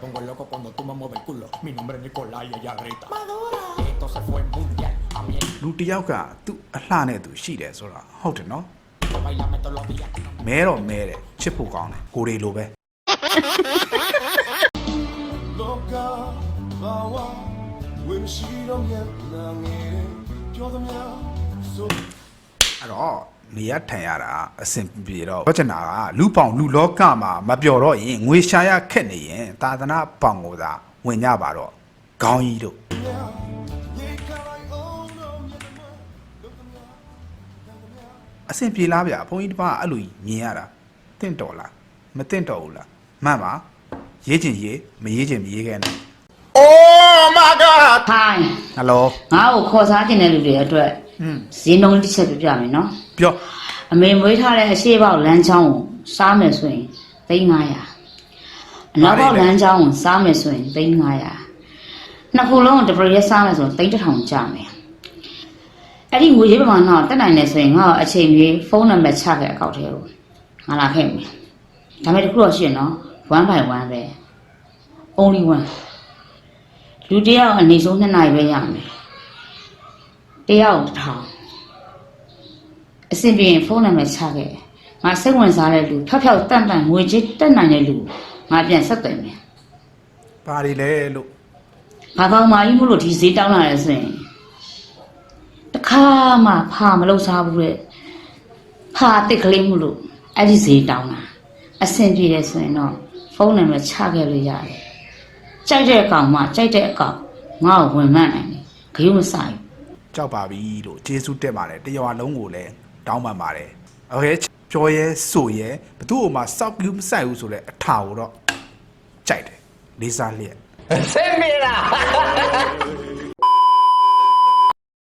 Pongo loco cuando tú me mueves el culo. Mi nombre es Nicolás y ella grita. Madura. Esto se fue mundial. A mí လူတစ်ယောက်ကသူ့အလှနဲ့သူရှိတယ်ဆိုတာဟုတ်တယ်နော် bailame todos los días. မဲတော့မဲတယ်ချစ်ဖို့ကောင်းတယ်ကိုရီလိုပဲ Loca, bawa, when she don't get nangere, pure the mia, so အဲ့တော့နေရထိုင်ရတာအဆင်ပြေတော့ပြောချင်တာကလူပေါင်လူလောကမှာမပျော်တော့ရင်ငွေရှာရခက်နေရင်သာသနာပေါင်ကိုသာဝင်ကြပါတော့ခေါင်းကြီးတို့ mia, ye kai oh no, ye the mia, look the mia, အဆင်ပြေလားဗျာဘုန်းကြီးတစ်ပါးအဲ့လိုမြင်ရတာတင့်တော်လားမတင့်တော်ဘူးလားမှန်ပါရေးချင်ရေးမရေးချင်မရေးခဲနဲ့ Oh my God. ထိုင် ဟယ်လို ငါ့ကိုခေါ်စားခြင်းတဲ့လူတွေအတွက်ဈေးနှုန်းတစ်ချက်ပြပြမယ်နော် ပြော အမေမွေးထားတဲ့အရှိပေါက်လမ်းချောင်းကိုစားမယ်ဆိုရင်3,500အနောက်ပေါက်လမ်းချောင်းကိုစားမယ်ဆိုရင်3,500နှစ်ခုလုံးကိုတစ်ပရက်စားမယ်ဆိုရင်3,000ကျမယ်အဲ့ဒီငွေရေးပမာဏကိုတက်နိုင်တယ်ဆိုရင်ငါ့ကိုအချိန်ကြီးဖုန်းနံပါတ်ချခဲ့အကောက်ထဲကိုငါလာခဲ့မယ်ဒါပေမဲ့တခုတော့ရှိရင်နော်1 by 1ပဲ only one လူတစ်ယောက်အနေဆုံး2နာရီပဲရမယ်တစ်ယောက်1,000အဆင်ပြေရင်ဖုန်းနံပါတ်ချခဲ့ငါစိတ်ဝင်စားတဲ့လူဖျောက်ဖျောက်တန့်တန့်ငွေကြေးတက်နိုင်တဲ့လူငါပြန်ဆက်သွယ်မယ် ပါရီလဲလို့ ဘာကောင်မကြီးမို့လို့ဒီဈေးတောင်းလာလဲဆိုရင်တခါမှဖာမလုပ်စားဘူးတဲ့ဖာတစ်ကလေးမို့လို့အဲ့ဒီဈေးတောင်းလာအဆင်ပြေတယ်ဆိုရင်တော့ဖုန်းနံပါတ်ချခဲ့လို့ရတယ်ကြိုက်တဲ့အကောင်မှကြိုက်တဲ့အကောင်ငါ့ကိုဝင်မှန်းနိုင်တယ်ဂရုမစိုက် ကြောက်ပါပြီလို့ကျေးဇူးတက်ပါတယ်တရွာလုံးကိုလည်းတောင်းပန်ပါတယ်โอเคပြောရဲဆိုရဲဘသူ့အမစောက်ကူးမဆိုင်ဘူးဆိုတဲ့အထာကိုတော့ကြိုက်တယ်လေးစားလျက် Se mira.